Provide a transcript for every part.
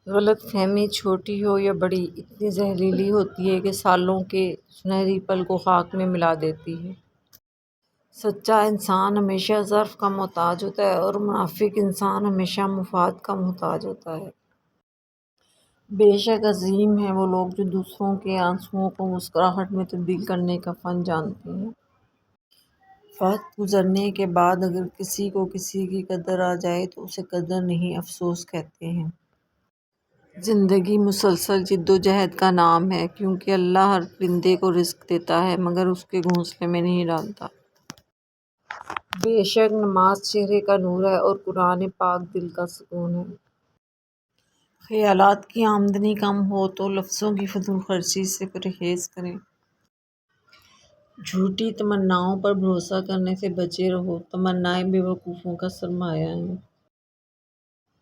غلط فہمی چھوٹی ہو یا بڑی اتنی زہریلی ہوتی ہے کہ سالوں کے سنہری پل کو خاک میں ملا دیتی ہے۔ سچا انسان ہمیشہ ظرف کا محتاج ہوتا ہے اور منافق انسان ہمیشہ مفاد کا محتاج ہوتا ہے۔ بے شک عظیم ہیں وہ لوگ جو دوسروں کے آنسوؤں کو مسکراہٹ میں تبدیل کرنے کا فن جانتے ہیں۔ وقت گزرنے کے بعد اگر کسی کو کسی کی قدر آ جائے تو اسے قدر نہیں افسوس کہتے ہیں۔ زندگی مسلسل جد و جہد کا نام ہے، کیونکہ اللہ ہر پرندے کو رزق دیتا ہے مگر اس کے گھونسلے میں نہیں ڈالتا۔ بے شک نماز چہرے کا نور ہے اور قرآن پاک دل کا سکون ہے۔ خیالات کی آمدنی کم ہو تو لفظوں کی فضول خرچی سے پرہیز کریں۔ جھوٹی تمناؤں پر بھروسہ کرنے سے بچے رہو، تمنائیں بے وقوفوں کا سرمایہ ہیں۔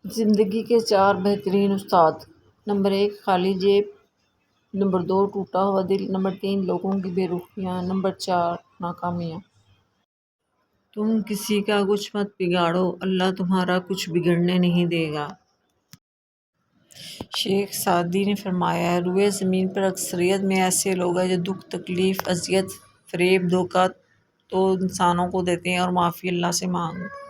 زندگی کے 4 بہترین استاد: نمبر 1 خالی جیب، نمبر 2 ٹوٹا ہوا دل، نمبر 3 لوگوں کی بے رخیاں، نمبر 4 ناکامیاں۔ تم کسی کا کچھ مت بگاڑو، اللہ تمہارا کچھ بگڑنے نہیں دے گا۔ شیخ سعدی نے فرمایا ہے، روئے زمین پر اکثریت میں ایسے لوگ ہیں جو دکھ، تکلیف، اذیت، فریب، دھوکہ تو انسانوں کو دیتے ہیں اور معافی اللہ سے مانگتے ہیں۔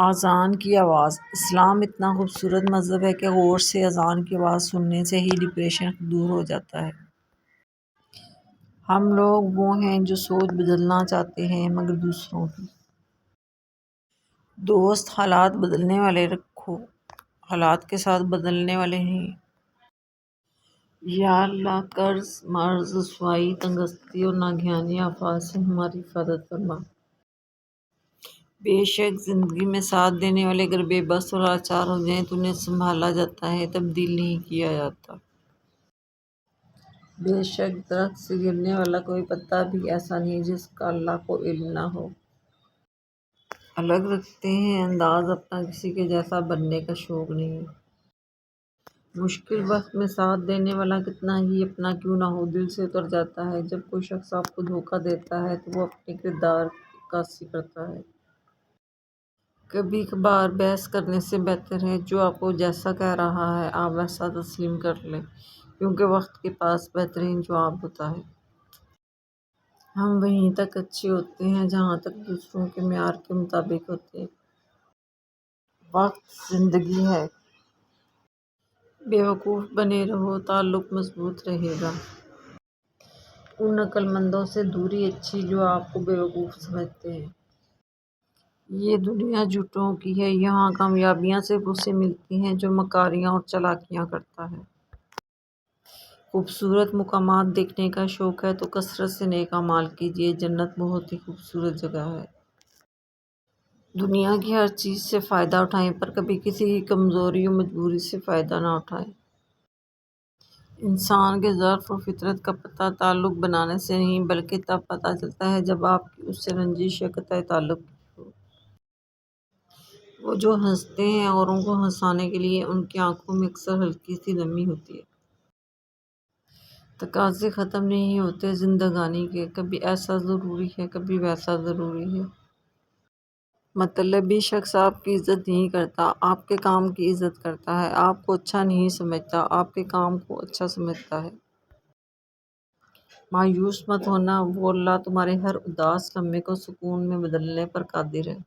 اذان کی آواز: اسلام اتنا خوبصورت مذہب ہے کہ غور سے اذان کی آواز سننے سے ہی ڈپریشن دور ہو جاتا ہے۔ ہم لوگ وہ ہیں جو سوچ بدلنا چاہتے ہیں مگر دوسروں کی۔ دوست حالات بدلنے والے رکھو، حالات کے ساتھ بدلنے والے نہیں۔ یا اللہ قرض، مرض، رسوائی، تنگدستی اور ناگہانی آفات سے ہماری حفاظت فرما۔ بے شک زندگی میں ساتھ دینے والے اگر بے بس اور لاچار ہو جائیں تو انہیں سنبھالا جاتا ہے، تبدیل نہیں کیا جاتا۔ بے شک درخت سے گرنے والا کوئی پتا بھی ایسا نہیں جس کا اللہ کو علم نہ ہو۔ الگ رکھتے ہیں انداز اپنا، کسی کے جیسا بننے کا شوق نہیں۔ مشکل وقت میں ساتھ دینے والا کتنا ہی اپنا کیوں نہ ہو دل سے اتر جاتا ہے۔ جب کوئی شخص آپ کو دھوکہ دیتا ہے تو وہ اپنے کردار کی عکاسی کرتا ہے۔ کبھی کبھار بحث کرنے سے بہتر ہے جو آپ کو جیسا کہہ رہا ہے آپ ویسا تسلیم کر لیں، کیونکہ وقت کے پاس بہترین جواب ہوتا ہے۔ ہم وہیں تک اچھے ہوتے ہیں جہاں تک دوسروں کے معیار کے مطابق ہوتے ہیں۔ وقت زندگی ہے، بے وقوف بنے رہو، تعلق مضبوط رہے گا۔ ان عقل مندوں سے دوری اچھی جو آپ کو بے وقوف سمجھتے ہیں۔ یہ دنیا جھوٹوں کی ہے، یہاں کامیابیاں صرف اسے ملتی ہیں جو مکاریاں اور چالاکیاں کرتا ہے۔ خوبصورت مقامات دیکھنے کا شوق ہے تو کثرت سے نیک اعمال کیجیے، جنت بہت ہی خوبصورت جگہ ہے۔ دنیا کی ہر چیز سے فائدہ اٹھائیں پر کبھی کسی کی کمزوری اور مجبوری سے فائدہ نہ اٹھائیں۔ انسان کے ظرف اور فطرت کا پتہ تعلق بنانے سے نہیں بلکہ تب پتہ چلتا ہے جب آپ کی اس سے رنجش یا قطع تعلق ہو۔ وہ جو ہنستے ہیں اوروں کو ہنسانے کے لیے ان کی آنکھوں میں اکثر ہلکی سی نمی ہوتی ہے۔ تقاضے ختم نہیں ہوتے زندگانی کے، کبھی ایسا ضروری ہے کبھی ویسا ضروری ہے۔ مطلبی شخص آپ کی عزت نہیں کرتا، آپ کے کام کی عزت کرتا ہے۔ آپ کو اچھا نہیں سمجھتا، آپ کے کام کو اچھا سمجھتا ہے۔ مایوس مت ہونا، وہ اللہ تمہارے ہر اداس لمحے کو سکون میں بدلنے پر قادر ہے۔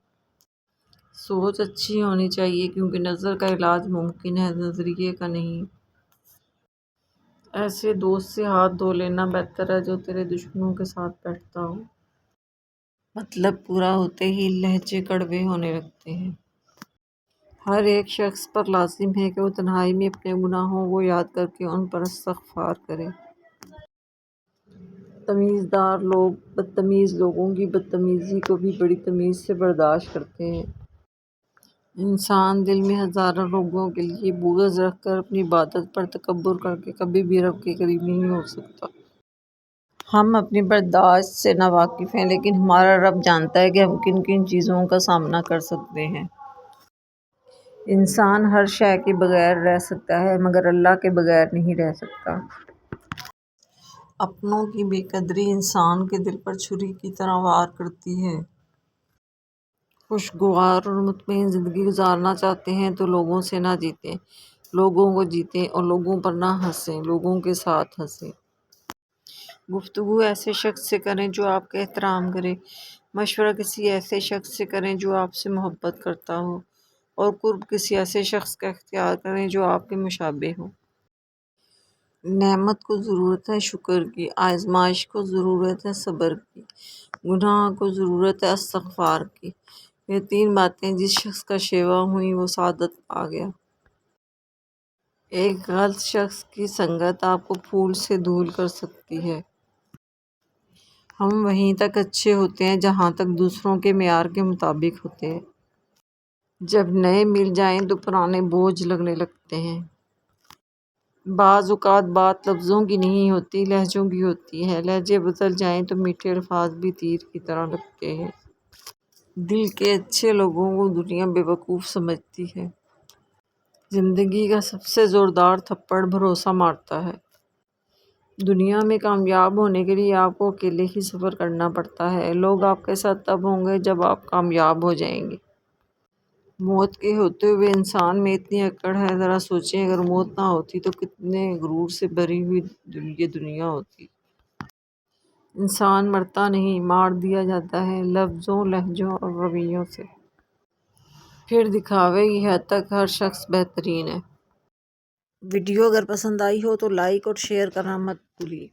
سوچ اچھی ہونی چاہیے کیونکہ نظر کا علاج ممکن ہے، نظریے کا نہیں۔ ایسے دوست سے ہاتھ دھو لینا بہتر ہے جو تیرے دشمنوں کے ساتھ بیٹھتا ہو۔ مطلب پورا ہوتے ہی لہجے کڑوے ہونے لگتے ہیں۔ ہر ایک شخص پر لازم ہے کہ وہ تنہائی میں اپنے گناہوں کو یاد کر کے ان پر استغفار کرے۔ تمیزدار لوگ بدتمیز لوگوں کی بدتمیزی کو بھی بڑی تمیز سے برداشت کرتے ہیں۔ انسان دل میں ہزاروں لوگوں کے لیے بغض رکھ کر اپنی عبادت پر تکبر کر کے کبھی بھی رب کے قریب نہیں ہو سکتا۔ ہم اپنی برداشت سے ناواقف ہیں لیکن ہمارا رب جانتا ہے کہ ہم کن کن چیزوں کا سامنا کر سکتے ہیں۔ انسان ہر شے کے بغیر رہ سکتا ہے مگر اللہ کے بغیر نہیں رہ سکتا۔ اپنوں کی بے قدری انسان کے دل پر چھری کی طرح وار کرتی ہے۔ خوشگوار اور مطمئن زندگی گزارنا چاہتے ہیں تو لوگوں سے نہ جیتیں لوگوں کو جیتیں اور لوگوں پر نہ ہنسیں، لوگوں کے ساتھ ہنسیں۔ گفتگو ایسے شخص سے کریں جو آپ کا احترام کرے، مشورہ کسی ایسے شخص سے کریں جو آپ سے محبت کرتا ہو، اور قرب کسی ایسے شخص کا اختیار کریں جو آپ کے مشابہ ہو۔ نعمت کو ضرورت ہے شکر کی، آزمائش کو ضرورت ہے صبر کی، گناہ کو ضرورت ہے استغفار کی۔ یہ 3 باتیں جس شخص کا شیوا ہوئیں وہ سعادت پا گیا۔ ایک غلط شخص کی سنگت آپ کو پھول سے دھول کر سکتی ہے۔ ہم وہیں تک اچھے ہوتے ہیں جہاں تک دوسروں کے معیار کے مطابق ہوتے ہیں۔ جب نئے مل جائیں تو پرانے بوجھ لگنے لگتے ہیں۔ بعض اوقات بات لفظوں کی نہیں ہوتی، لہجوں کی ہوتی ہے۔ لہجے بدل جائیں تو میٹھے الفاظ بھی تیر کی طرح لگتے ہیں۔ دل کے اچھے لوگوں کو دنیا بے وقوف سمجھتی ہے۔ زندگی کا سب سے زوردار تھپڑ بھروسہ مارتا ہے۔ دنیا میں کامیاب ہونے کے لیے آپ کو اکیلے ہی سفر کرنا پڑتا ہے۔ لوگ آپ کے ساتھ تب ہوں گے جب آپ کامیاب ہو جائیں گے۔ موت کے ہوتے ہوئے انسان میں اتنی اکڑ ہے، ذرا سوچیں اگر موت نہ ہوتی تو کتنے غرور سے بھری ہوئی یہ دنیا ہوتی۔ انسان مرتا نہیں، مار دیا جاتا ہے، لفظوں، لہجوں اور رویوں سے۔ پھر دکھاوے کی حد تک ہر شخص بہترین ہے۔ ویڈیو اگر پسند آئی ہو تو لائک اور شیئر کرنا مت بھولیے۔